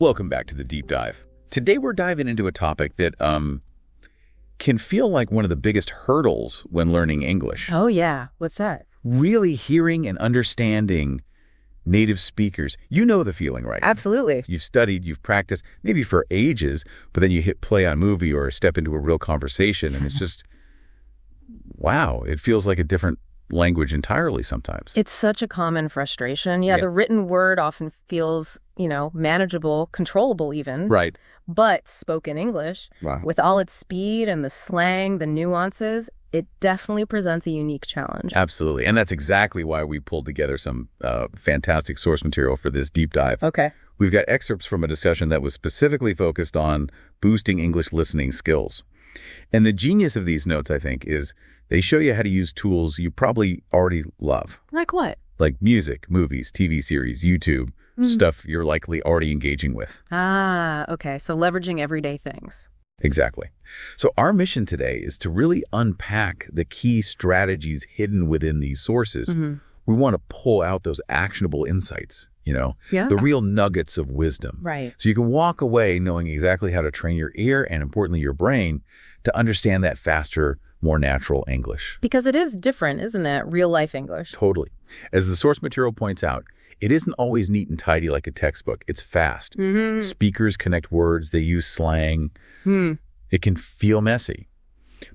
Welcome back to the Deep Dive. Today we're diving into a topic that can feel like one of the biggest hurdles when learning English. Oh yeah, what's that? Really hearing and understanding native speakers. You know the feeling, right? Absolutely. You've studied, you've practiced, maybe for ages, but then you hit play on a movie or step into a real conversation and it's just, wow, it feels like a different language entirely sometimes. It's such a common frustration. Yeah, the written word often feels, manageable, controllable even. Right. But spoken English, with all its speed and the slang, the nuances, it definitely presents a unique challenge. Absolutely. And that's exactly why we pulled together some fantastic source material for this deep dive. Okay. We've got excerpts from a discussion that was specifically focused on boosting English listening skills. And the genius of these notes, I think, is they show you how to use tools you probably already love. Like what? Like music, movies, TV series, YouTube, stuff you're likely already engaging with. Ah, okay. So leveraging everyday things. Exactly. So our mission today is to really unpack the key strategies hidden within these sources. We want to pull out those actionable insights, the real nuggets of wisdom. Right. So you can walk away knowing exactly how to train your ear and, importantly, your brain to understand that faster, more natural English. Because it is different, isn't it? Real life English. Totally. As the source material points out, it isn't always neat and tidy like a textbook. It's fast. Speakers connect words. They use slang. It can feel messy.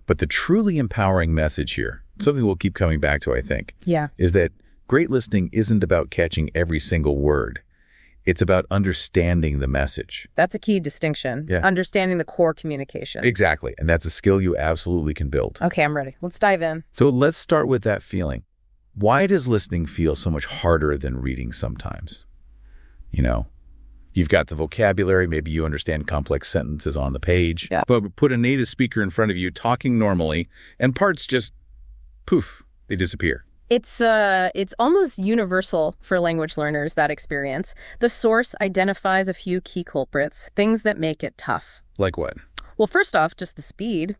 But the truly empowering message here, something we'll keep coming back to, I think, is that great listening isn't about catching every single word. It's about understanding the message. That's a key distinction. Yeah. Understanding the core communication. Exactly. And that's a skill you absolutely can build. Okay, I'm ready. Let's dive in. So let's start with that feeling. Why does listening feel so much harder than reading sometimes? You've got the vocabulary, maybe you understand complex sentences on the page, but put a native speaker in front of you talking normally, and parts just, poof, they disappear. It's almost universal for language learners, that experience. The source identifies a few key culprits, things that make it tough. Like what? Well, first off, just the speed.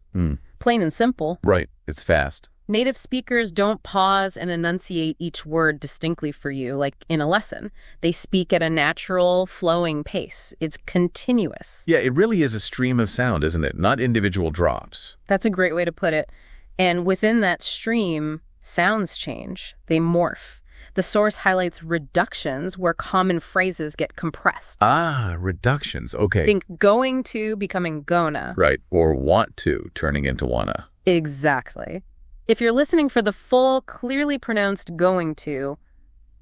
Plain and simple. Right. It's fast. Native speakers don't pause and enunciate each word distinctly for you, like in a lesson. They speak at a natural, flowing pace. It's continuous. Yeah, it really is a stream of sound, isn't it? Not individual drops. That's a great way to put it. And within that stream, sounds change. They morph. The source highlights reductions where common phrases get compressed. Ah, reductions. Okay. Think going to becoming gonna. Right. Or want to turning into wanna. Exactly. If you're listening for the full, clearly pronounced going to,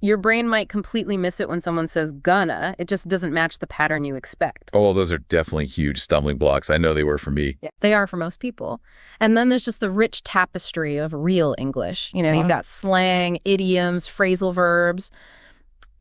your brain might completely miss it when someone says gonna. It just doesn't match the pattern you expect. Oh, those are definitely huge stumbling blocks. I know they were for me. Yeah, they are for most people. And then there's just the rich tapestry of real English. You've got slang, idioms, phrasal verbs,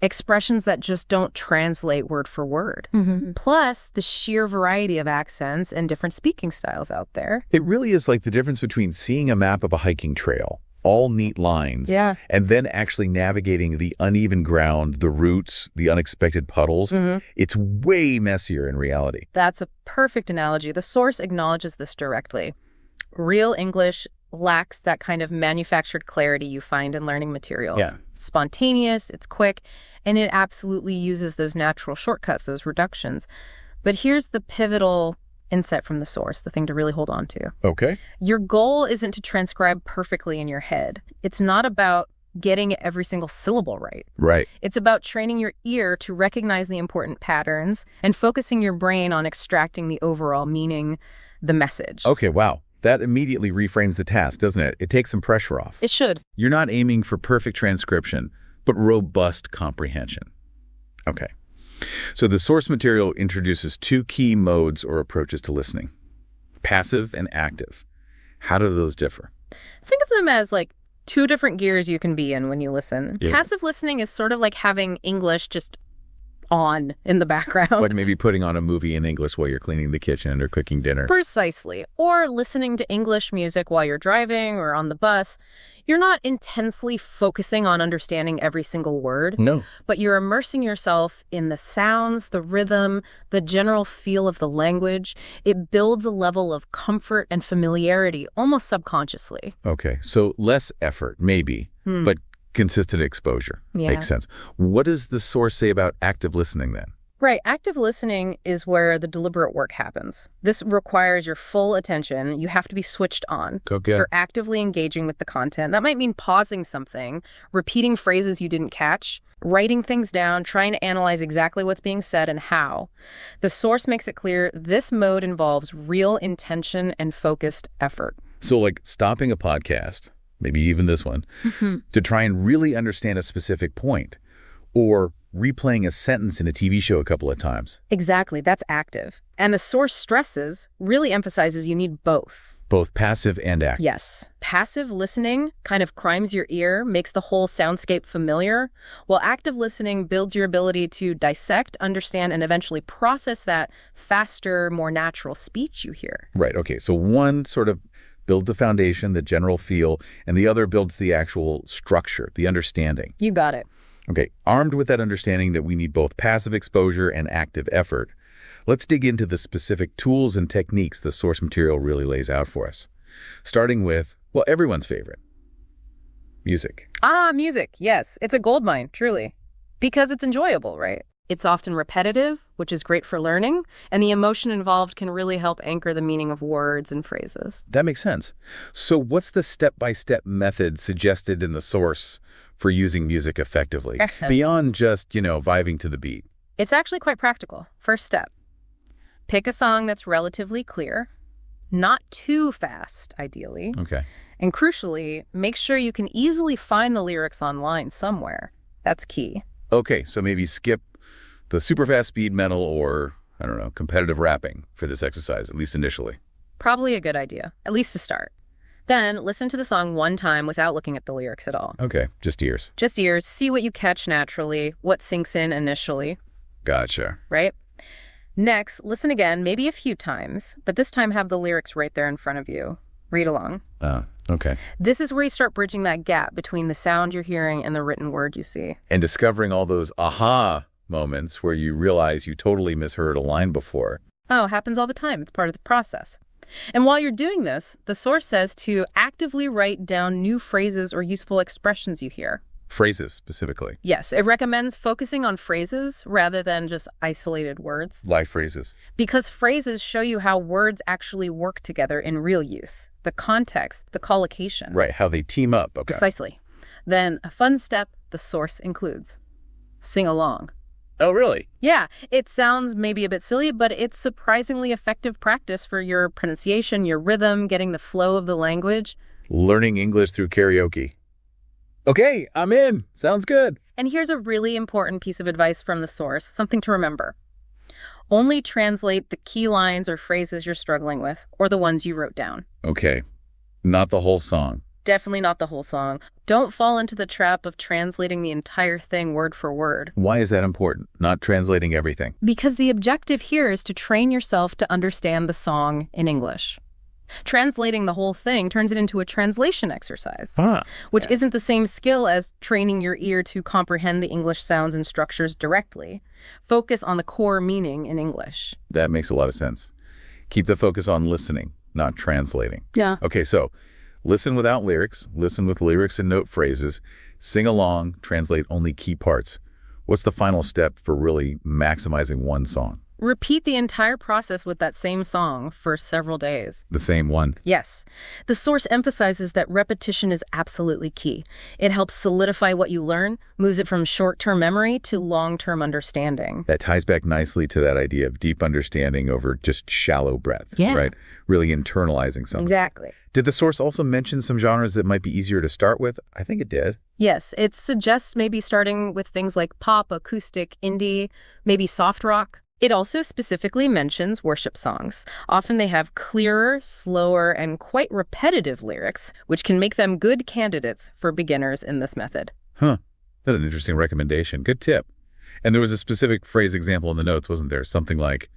expressions that just don't translate word for word. Plus the sheer variety of accents and different speaking styles out there. It really is like the difference between seeing a map of a hiking trail, all neat lines, and then actually navigating the uneven ground, the roots, the unexpected puddles. It's way messier in reality. That's a perfect analogy. The source acknowledges this directly. Real English lacks that kind of manufactured clarity you find in learning materials. It's spontaneous, it's quick, and it absolutely uses those natural shortcuts, those reductions. But here's the pivotal insight from the source, the thing to really hold on to. Okay. Your goal isn't to transcribe perfectly in your head. It's not about getting every single syllable right. Right. It's about training your ear to recognize the important patterns and focusing your brain on extracting the overall meaning, the message. Okay, wow. That immediately reframes the task, doesn't it? It takes some pressure off. It should. You're not aiming for perfect transcription, but robust comprehension. Okay. So the source material introduces two key modes or approaches to listening, passive and active. How do those differ? Think of them as like two different gears you can be in when you listen. Yeah. Passive listening is sort of like having English just on in the background. Like maybe putting on a movie in English while you're cleaning the kitchen or cooking dinner. Precisely. Or listening to English music while you're driving or on the bus. You're not intensely focusing on understanding every single word. No. But you're immersing yourself in the sounds, the rhythm, the general feel of the language. It builds a level of comfort and familiarity almost subconsciously. Okay. So less effort, maybe, but consistent exposure. Yeah. Makes sense. What does the source say about active listening then? Right. Active listening is where the deliberate work happens. This requires your full attention. You have to be switched on. Okay. You're actively engaging with the content. That might mean pausing something, repeating phrases you didn't catch, writing things down, trying to analyze exactly what's being said and how. The source makes it clear this mode involves real intention and focused effort. So like stopping a podcast, maybe even this one, to try and really understand a specific point, or replaying a sentence in a TV show a couple of times. Exactly. That's active. And the source stresses really emphasizes you need both. Both passive and active. Yes. Passive listening kind of primes your ear, makes the whole soundscape familiar, while active listening builds your ability to dissect, understand, and eventually process that faster, more natural speech you hear. Right. Okay. So one sort of builds the foundation, the general feel, and the other builds the actual structure, the understanding. You got it. Okay, armed with that understanding that we need both passive exposure and active effort, let's dig into the specific tools and techniques the source material really lays out for us. Starting with, well, everyone's favorite, music. Music. Yes, it's a goldmine, truly. Because it's enjoyable, right? It's often repetitive, which is great for learning, and the emotion involved can really help anchor the meaning of words and phrases. That makes sense. So what's the step-by-step method suggested in the source for using music effectively, beyond just, vibing to the beat? It's actually quite practical. First step, pick a song that's relatively clear, not too fast, ideally. Okay. And crucially, make sure you can easily find the lyrics online somewhere. That's key. Okay, so maybe skip the super fast speed metal or, I don't know, competitive rapping for this exercise, at least initially. Probably a good idea, at least to start. Then listen to the song one time without looking at the lyrics at all. Okay, just ears. Just ears. See what you catch naturally, what sinks in initially. Gotcha. Right? Next, listen again, maybe a few times, but this time have the lyrics right there in front of you. Read along. Okay. This is where you start bridging that gap between the sound you're hearing and the written word you see. And discovering all those aha moments where you realize you totally misheard a line before. Oh, happens all the time. It's part of the process. And while you're doing this, the source says to actively write down new phrases or useful expressions you hear. Phrases, specifically. Yes, it recommends focusing on phrases rather than just isolated words. Live phrases. Because phrases show you how words actually work together in real use. The context, the collocation. Right, how they team up. Okay. Precisely. Then a fun step the source includes. Sing along. Oh, really? Yeah, it sounds maybe a bit silly, but it's surprisingly effective practice for your pronunciation, your rhythm, getting the flow of the language. Learning English through karaoke. Okay, I'm in. Sounds good. And here's a really important piece of advice from the source, something to remember. Only translate the key lines or phrases you're struggling with, or the ones you wrote down. Okay, not the whole song. Definitely not the whole song. Don't fall into the trap of translating the entire thing word for word. Why is that important, not translating everything? Because the objective here is to train yourself to understand the song in English. Translating the whole thing turns it into a translation exercise, which isn't the same skill as training your ear to comprehend the English sounds and structures directly. Focus on the core meaning in English. That makes a lot of sense. Keep the focus on listening, not translating. Yeah. Okay, so listen without lyrics, listen with lyrics and note phrases, sing along, translate only key parts. What's the final step for really maximizing one song? Repeat the entire process with that same song for several days. The same one? Yes. The source emphasizes that repetition is absolutely key. It helps solidify what you learn, moves it from short-term memory to long-term understanding. That ties back nicely to that idea of deep understanding over just shallow breadth, Yeah. right? Really internalizing something. Exactly. Did the source also mention some genres that might be easier to start with? I think it did. Yes, it suggests maybe starting with things like pop, acoustic, indie, maybe soft rock. It also specifically mentions worship songs. Often they have clearer, slower, and quite repetitive lyrics, which can make them good candidates for beginners in this method. Huh. That's an interesting recommendation. Good tip. And there was a specific phrase example in the notes, wasn't there? Something like,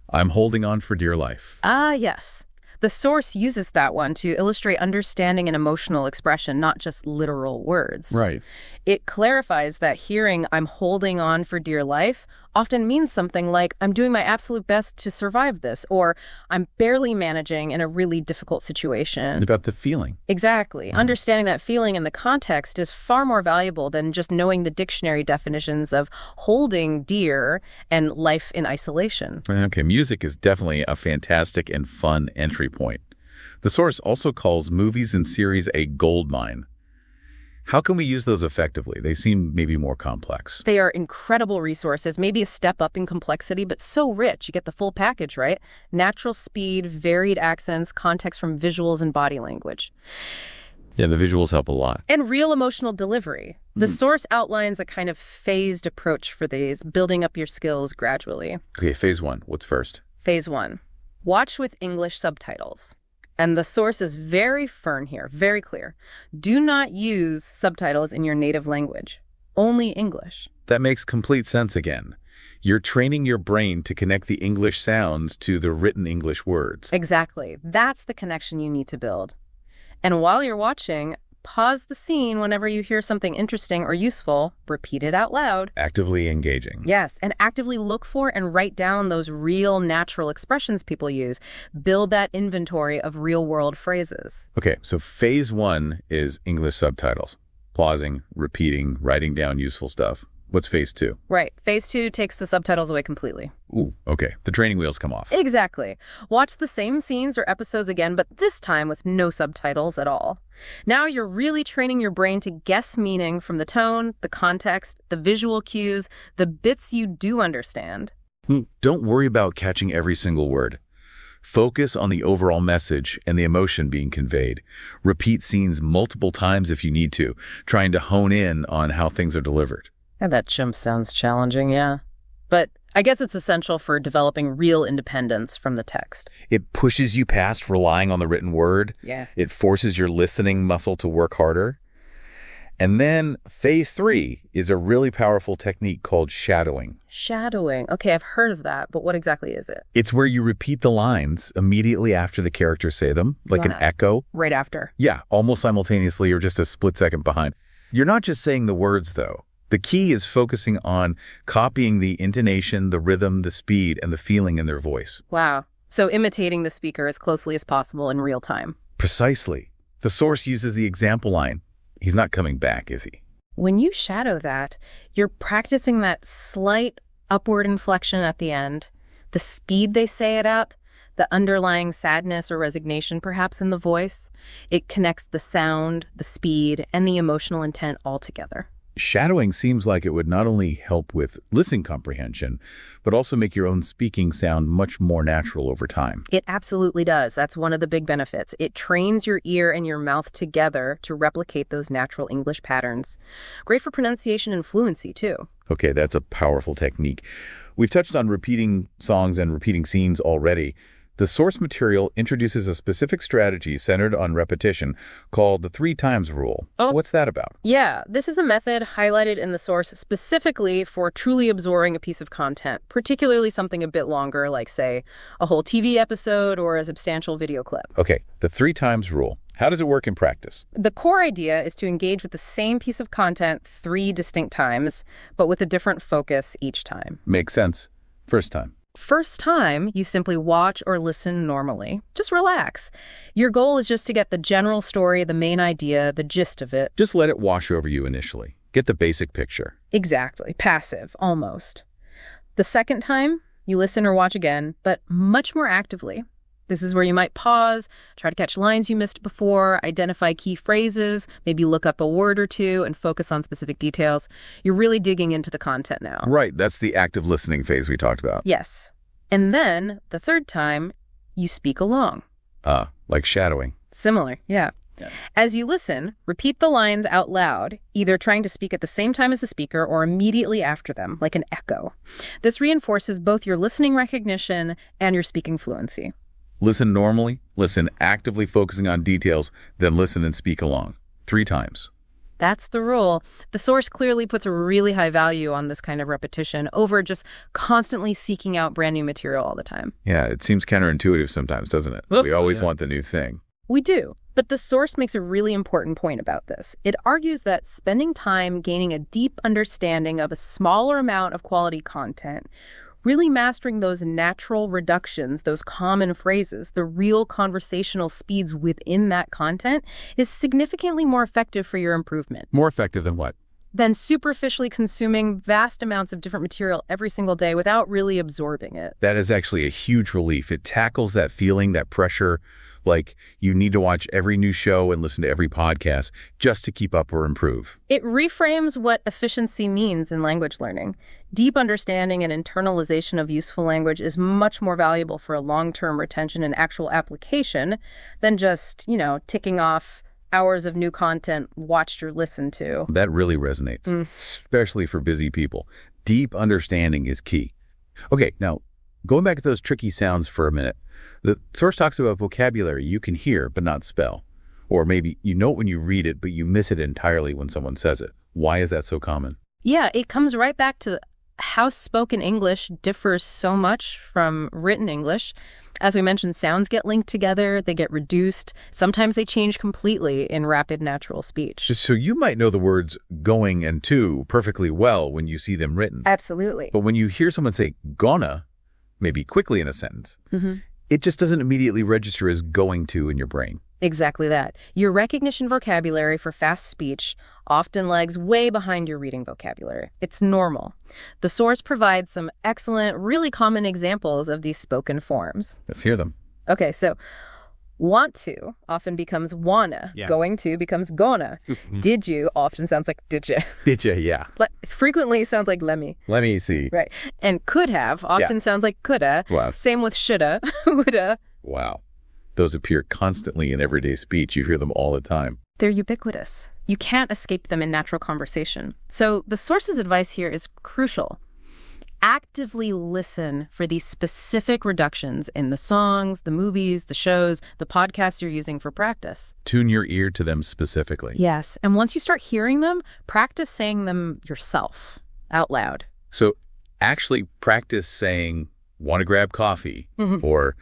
I'm holding on for dear life. Yes. The source uses that one to illustrate understanding and emotional expression, not just literal words. Right. It clarifies that hearing I'm holding on for dear life often means something like, I'm doing my absolute best to survive this, or I'm barely managing in a really difficult situation. It's about the feeling. Exactly. Understanding that feeling in the context is far more valuable than just knowing the dictionary definitions of holding dear and life in isolation. Okay, music is definitely a fantastic and fun entry point. The source also calls movies and series a goldmine. How can we use those effectively? They seem maybe more complex. They are incredible resources, maybe a step up in complexity, but so rich. You get the full package, right? Natural speed, varied accents, context from visuals and body language. Yeah, the visuals help a lot. And real emotional delivery. The source outlines a kind of phased approach for these, building up your skills gradually. Okay, phase 1. What's first? Phase 1. Watch with English subtitles. And the source is very firm here, very clear. Do not use subtitles in your native language. Only English. That makes complete sense again. You're training your brain to connect the English sounds to the written English words. Exactly. That's the connection you need to build. And while you're watching, pause the scene whenever you hear something interesting or useful. Repeat it out loud. Actively engaging. Yes, and actively look for and write down those real natural expressions people use. Build that inventory of real-world phrases. Okay, so phase 1 is English subtitles. Pausing, repeating, writing down useful stuff. What's phase 2? Right. Phase 2 takes the subtitles away completely. Ooh, okay. The training wheels come off. Exactly. Watch the same scenes or episodes again, but this time with no subtitles at all. Now you're really training your brain to guess meaning from the tone, the context, the visual cues, the bits you do understand. Don't worry about catching every single word. Focus on the overall message and the emotion being conveyed. Repeat scenes multiple times if you need to, trying to hone in on how things are delivered. And that jump sounds challenging, yeah. But I guess it's essential for developing real independence from the text. It pushes you past relying on the written word. Yeah. It forces your listening muscle to work harder. And then phase 3 is a really powerful technique called shadowing. Shadowing. Okay, I've heard of that, but what exactly is it? It's where you repeat the lines immediately after the characters say them, like an echo. Right after. Yeah, almost simultaneously or just a split second behind. You're not just saying the words, though. The key is focusing on copying the intonation, the rhythm, the speed, and the feeling in their voice. Wow. So imitating the speaker as closely as possible in real time. Precisely. The source uses the example line. He's not coming back, is he? When you shadow that, you're practicing that slight upward inflection at the end, the speed they say it at, the underlying sadness or resignation perhaps in the voice. It connects the sound, the speed, and the emotional intent all together. Shadowing seems like it would not only help with listening comprehension, but also make your own speaking sound much more natural over time. It absolutely does. That's one of the big benefits. It trains your ear and your mouth together to replicate those natural English patterns. Great for pronunciation and fluency, too. Okay, that's a powerful technique. We've touched on repeating songs and repeating scenes already. The source material introduces a specific strategy centered on repetition called the 3 times rule. Oh. What's that about? Yeah, this is a method highlighted in the source specifically for truly absorbing a piece of content, particularly something a bit longer, like, say, a whole TV episode or a substantial video clip. Okay, the 3 times rule. How does it work in practice? The core idea is to engage with the same piece of content 3 distinct times, but with a different focus each time. Makes sense. First time. First time, you simply watch or listen normally. Just relax. Your goal is just to get the general story, the main idea, the gist of it. Just let it wash over you initially. Get the basic picture. Exactly. Passive, almost. The second time, you listen or watch again, but much more actively. This is where you might pause, try to catch lines you missed before, identify key phrases, maybe look up a word or two and focus on specific details. You're really digging into the content now. Right, that's the active listening phase we talked about. Yes. And then, the third time, you speak along. Like shadowing. Similar, yeah. As you listen, repeat the lines out loud, either trying to speak at the same time as the speaker or immediately after them, like an echo. This reinforces both your listening recognition and your speaking fluency. Listen normally, listen actively focusing on details, then listen and speak along. 3 times. That's the rule. The source clearly puts a really high value on this kind of repetition over just constantly seeking out brand new material all the time. Yeah, it seems counterintuitive sometimes, doesn't it? We always want the new thing. We do. But the source makes a really important point about this. It argues that spending time gaining a deep understanding of a smaller amount of quality content, really mastering those natural reductions, those common phrases, the real conversational speeds within that content, is significantly more effective for your improvement. More effective than what? Than superficially consuming vast amounts of different material every single day without really absorbing it. That is actually a huge relief. It tackles that feeling, that pressure, like you need to watch every new show and listen to every podcast just to keep up or improve. It reframes what efficiency means in language learning. Deep understanding and internalization of useful language is much more valuable for a long-term retention and actual application than just, ticking off hours of new content watched or listened to. That really resonates, especially for busy people. Deep understanding is key. Okay, now, going back to those tricky sounds for a minute, the source talks about vocabulary you can hear but not spell. Or maybe you know it when you read it, but you miss it entirely when someone says it. Why is that so common? Yeah, it comes right back to how spoken English differs so much from written English. As we mentioned, sounds get linked together, they get reduced. Sometimes they change completely in rapid natural speech. So you might know the words going and to perfectly well when you see them written. Absolutely. But when you hear someone say gonna, maybe quickly in a sentence, it just doesn't immediately register as going to in your brain. Exactly that. Your recognition vocabulary for fast speech often lags way behind your reading vocabulary. It's normal. The source provides some excellent, really common examples of these spoken forms. Let's hear them. Okay, so want to often becomes wanna. Yeah. Going to becomes gonna. Did you often sounds like did you. Did you? Yeah. Frequently sounds like let me. Let me see. Right. And could have often sounds like coulda. Wow. Same with shoulda, woulda. Wow. Those appear constantly in everyday speech. You hear them all the time. They're ubiquitous. You can't escape them in natural conversation. So the source's advice here is crucial. Actively listen for these specific reductions in the songs, the movies, the shows, the podcasts you're using for practice. Tune your ear to them specifically. Yes. And once you start hearing them, practice saying them yourself out loud. So actually practice saying, want to grab coffee? Or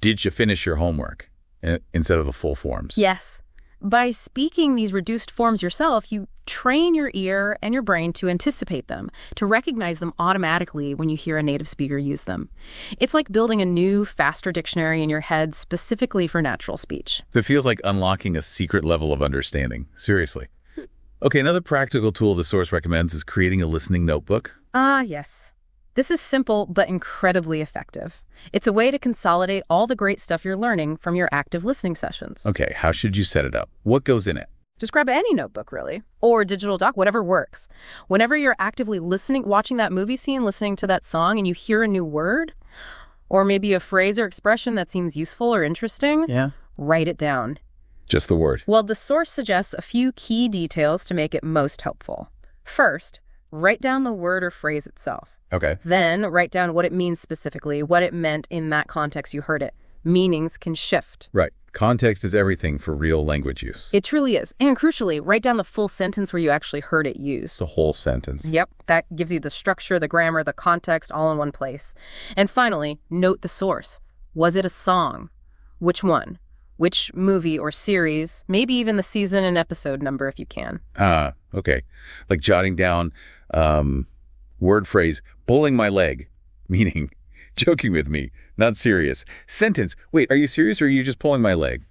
did you finish your homework? Instead of the full forms. Yes. By speaking these reduced forms yourself, you train your ear and your brain to anticipate them, to recognize them automatically when you hear a native speaker use them. It's like building a new, faster dictionary in your head specifically for natural speech. It feels like unlocking a secret level of understanding. Seriously. Okay, another practical tool the source recommends is creating a listening notebook. Yes. This is simple but incredibly effective. It's a way to consolidate all the great stuff you're learning from your active listening sessions. Okay, how should you set it up? What goes in it? Just grab any notebook, really, or digital doc, whatever works. Whenever you're actively listening, watching that movie scene, listening to that song, and you hear a new word, or maybe a phrase or expression that seems useful or interesting, write it down. Just the word. Well, the source suggests a few key details to make it most helpful. First, write down the word or phrase itself. Okay. Then write down what it means specifically, what it meant in that context you heard it. Meanings can shift. Right. Context is everything for real language use. It truly is. And crucially, write down the full sentence where you actually heard it used. The whole sentence. Yep. That gives you the structure, the grammar, the context all in one place. And finally, note the source. Was it a song? Which one? Which movie or series? Maybe even the season and episode number if you can. Okay. Like jotting down word phrase, pulling my leg, meaning joking with me, not serious. Sentence, wait, are you serious or are you just pulling my leg?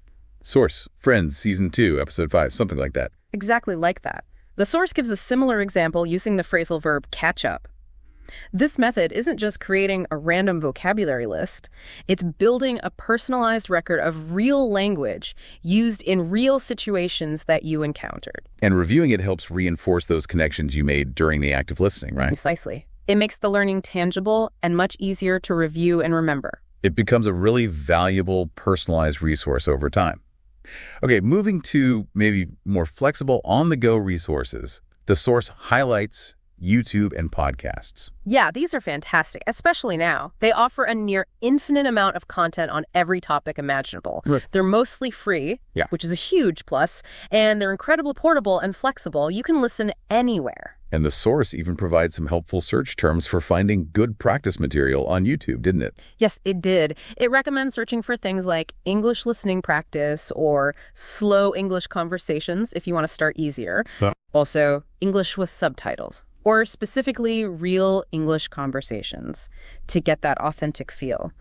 Source, Friends, Season 2, Episode 5, something like that. Exactly like that. The source gives a similar example using the phrasal verb catch up. This method isn't just creating a random vocabulary list. It's building a personalized record of real language used in real situations that you encountered. And reviewing it helps reinforce those connections you made during the active listening, right? Precisely. It makes the learning tangible and much easier to review and remember. It becomes a really valuable, personalized resource over time. Okay, moving to maybe more flexible on-the-go resources, the source highlights YouTube, and podcasts. Yeah, these are fantastic, especially now. They offer a near infinite amount of content on every topic imaginable. Right. They're mostly free, Yeah. which is a huge plus, and they're incredibly portable and flexible. You can listen anywhere. And the source even provides some helpful search terms for finding good practice material on YouTube, didn't it? Yes, it did. It recommends searching for things like English listening practice or slow English conversations if you want to start easier. Also, English with subtitles, or specifically real English conversations to get that authentic feel.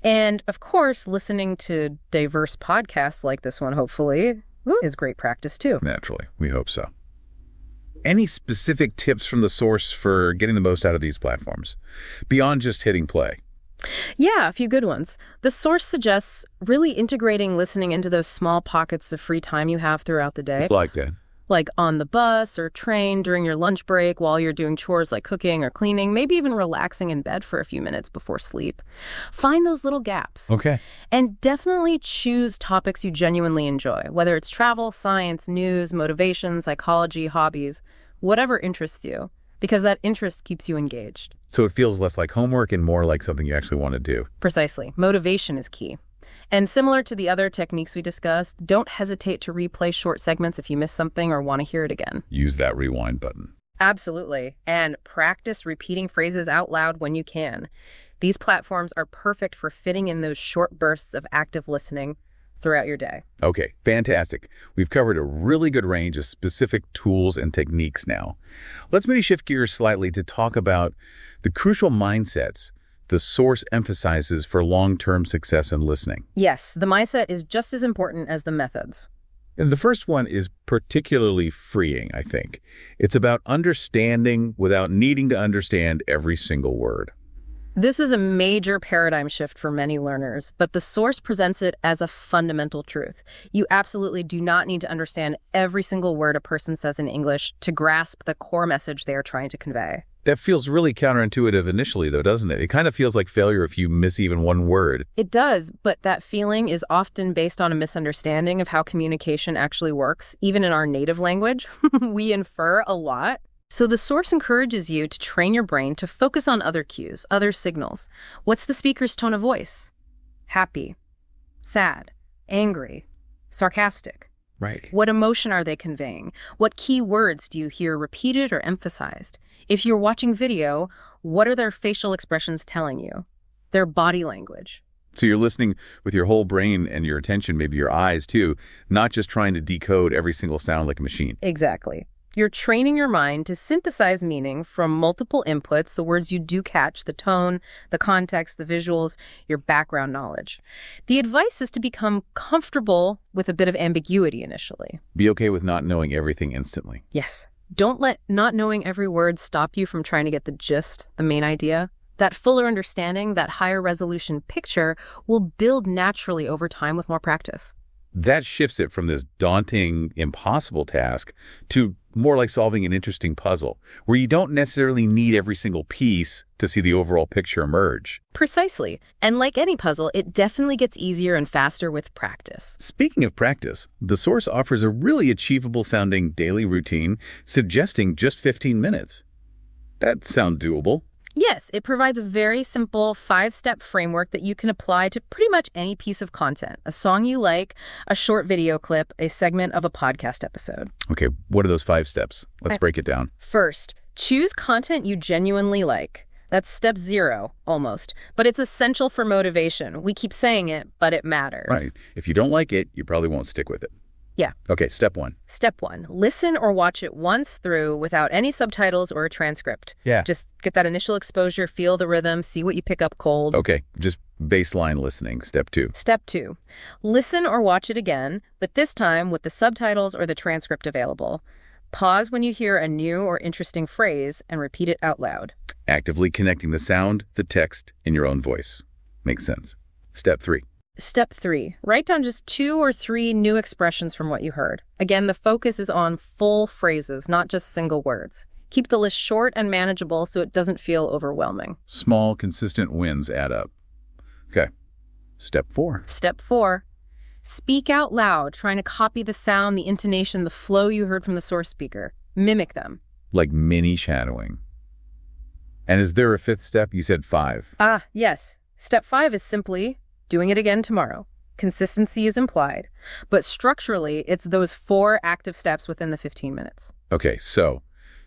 And of course, listening to diverse podcasts like this one, hopefully, is great practice too. Naturally, we hope so. Any specific tips from the source for getting the most out of these platforms, beyond just hitting play? Yeah, a few good ones. The source suggests really integrating listening into those small pockets of free time you have throughout the day. Like that. Like on the bus or train during your lunch break while you're doing chores like cooking or cleaning, maybe even relaxing in bed for a few minutes before sleep. Find those little gaps. Okay. And definitely choose topics you genuinely enjoy, whether it's travel, science, news, motivation, psychology, hobbies, whatever interests you, because that interest keeps you engaged. So it feels less like homework and more like something you actually want to do. Precisely. Motivation is key. And similar to the other techniques we discussed, don't hesitate to replay short segments if you miss something or want to hear it again. Use that rewind button. Absolutely. And practice repeating phrases out loud when you can. These platforms are perfect for fitting in those short bursts of active listening throughout your day. Okay, fantastic. We've covered a really good range of specific tools and techniques now. Let's maybe shift gears slightly to talk about the crucial mindsets the source emphasizes for long-term success in listening. Yes, the mindset is just as important as the methods. And the first one is particularly freeing, I think. It's about understanding without needing to understand every single word. This is a major paradigm shift for many learners, but the source presents it as a fundamental truth. You absolutely do not need to understand every single word a person says in English to grasp the core message they are trying to convey. That feels really counterintuitive initially, though, doesn't it? It kind of feels like failure if you miss even one word. It does, but that feeling is often based on a misunderstanding of how communication actually works. Even in our native language, we infer a lot. So the source encourages you to train your brain to focus on other cues, other signals. What's the speaker's tone of voice? Happy, sad, angry, sarcastic. Right. What emotion are they conveying? What key words do you hear repeated or emphasized? If you're watching video, what are their facial expressions telling you? Their body language. So you're listening with your whole brain and your attention, maybe your eyes too, not just trying to decode every single sound like a machine. Exactly. You're training your mind to synthesize meaning from multiple inputs, the words you do catch, the tone, the context, the visuals, your background knowledge. The advice is to become comfortable with a bit of ambiguity initially. Be okay with not knowing everything instantly. Yes. Don't let not knowing every word stop you from trying to get the gist, the main idea. That fuller understanding, that higher resolution picture will build naturally over time with more practice. That shifts it from this daunting, impossible task to more like solving an interesting puzzle, where you don't necessarily need every single piece to see the overall picture emerge. Precisely. And like any puzzle, it definitely gets easier and faster with practice. Speaking of practice, the source offers a really achievable-sounding daily routine suggesting just 15 minutes. That sounds doable. Yes, it provides a very simple 5-step framework that you can apply to pretty much any piece of content. A song you like, a short video clip, a segment of a podcast episode. Okay, what are those 5 steps? Let's break it down. First, choose content you genuinely like. That's step 0, almost. But it's essential for motivation. We keep saying it, but it matters. Right. If you don't like it, you probably won't stick with it. Yeah. Okay, step 1. Step 1, listen or watch it once through without any subtitles or a transcript. Yeah. Just get that initial exposure, feel the rhythm, see what you pick up cold. Okay, just baseline listening. Step 2. Step 2, listen or watch it again, but this time with the subtitles or the transcript available. Pause when you hear a new or interesting phrase and repeat it out loud. Actively connecting the sound, the text, in your own voice. Makes sense. Step 3. Step 3, write down just 2 or 3 new expressions from what you heard. Again, the focus is on full phrases, not just single words. Keep the list short and manageable so it doesn't feel overwhelming. Small, consistent wins add up. Okay. Step 4. Step 4, speak out loud, trying to copy the sound, the intonation, the flow you heard from the source speaker. Mimic them. Like mini shadowing. And is there a fifth step? You said 5. Yes. Step 5 is simply doing it again tomorrow. Consistency is implied, but structurally, it's those 4 active steps within the 15 minutes. Okay, so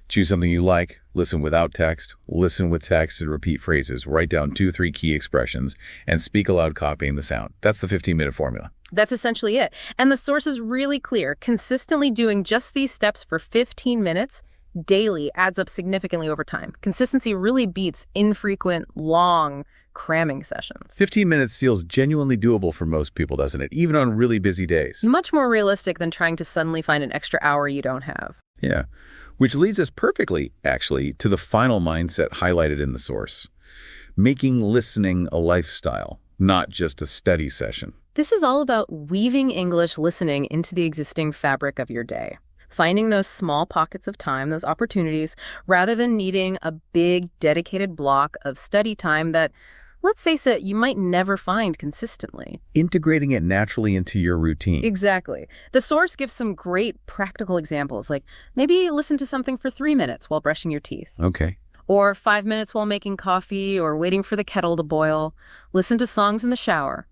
choose something you like, listen without text, listen with text and repeat phrases, write down 2-3 key expressions, and speak aloud copying the sound. That's the 15-minute formula. That's essentially it. And the source is really clear. Consistently doing just these steps for 15 minutes daily adds up significantly over time. Consistency really beats infrequent, long cramming sessions. 15 minutes feels genuinely doable for most people, doesn't it? Even on really busy days. Much more realistic than trying to suddenly find an extra hour you don't have. Yeah, which leads us perfectly, actually, to the final mindset highlighted in the source. Making listening a lifestyle, not just a study session. This is all about weaving English listening into the existing fabric of your day. Finding those small pockets of time, those opportunities, rather than needing a big, dedicated block of study time that, let's face it, you might never find consistently. Integrating it naturally into your routine. Exactly. The source gives some great practical examples, like maybe listen to something for 3 minutes while brushing your teeth. Okay. Or 5 minutes while making coffee or waiting for the kettle to boil. Listen to songs in the shower.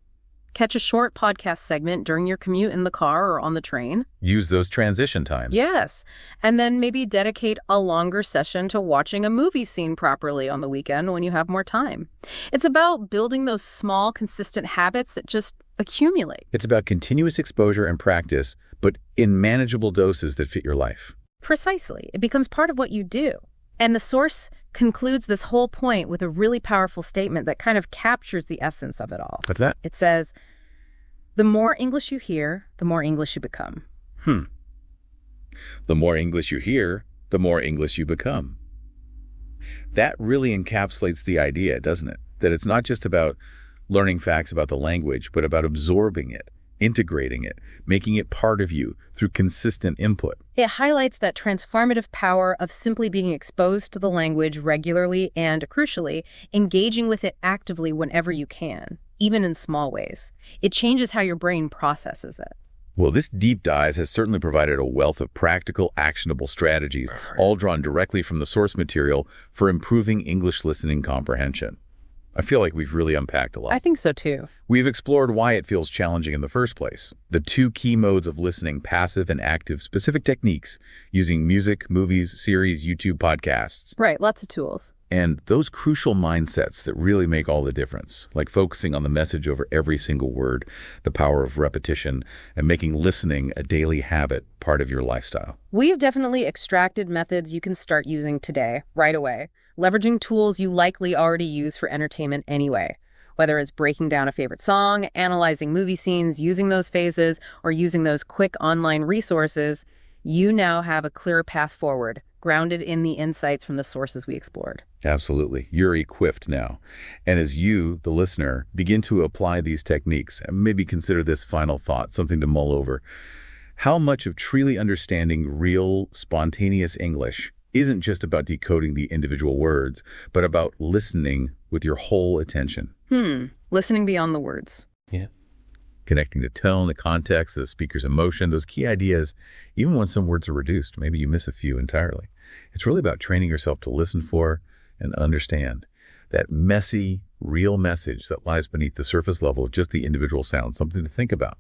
Catch a short podcast segment during your commute in the car or on the train. Use those transition times. Yes. And then maybe dedicate a longer session to watching a movie scene properly on the weekend when you have more time. It's about building those small, consistent habits that just accumulate. It's about continuous exposure and practice, but in manageable doses that fit your life. Precisely. It becomes part of what you do. And the source concludes this whole point with a really powerful statement that kind of captures the essence of it all. What's that? It says, the more English you hear, the more English you become. The more English you hear, the more English you become. That really encapsulates the idea, doesn't it? That it's not just about learning facts about the language, but about absorbing it, integrating it, making it part of you through consistent input. It highlights that transformative power of simply being exposed to the language regularly and, crucially, engaging with it actively whenever you can, even in small ways. It changes how your brain processes it. Well, this deep dive has certainly provided a wealth of practical, actionable strategies, all drawn directly from the source material for improving English listening comprehension. I feel like we've really unpacked a lot. I think so, too. We've explored why it feels challenging in the first place, the 2 key modes of listening, passive and active, specific techniques, using music, movies, series, YouTube, podcasts. Right, lots of tools. And those crucial mindsets that really make all the difference, like focusing on the message over every single word, the power of repetition, and making listening a daily habit part of your lifestyle. We've definitely extracted methods you can start using today, right away, leveraging tools you likely already use for entertainment anyway. Whether it's breaking down a favorite song, analyzing movie scenes, using those phases, or using those quick online resources, you now have a clear path forward, grounded in the insights from the sources we explored. Absolutely. You're equipped now. And as you, the listener, begin to apply these techniques, maybe consider this final thought, something to mull over. How much of truly understanding real, spontaneous English isn't just about decoding the individual words, but about listening with your whole attention? Listening beyond the words. Yeah. Connecting the tone, the context, the speaker's emotion, those key ideas, even when some words are reduced. Maybe you miss a few entirely. It's really about training yourself to listen for and understand that messy, real message that lies beneath the surface level of just the individual sound, something to think about.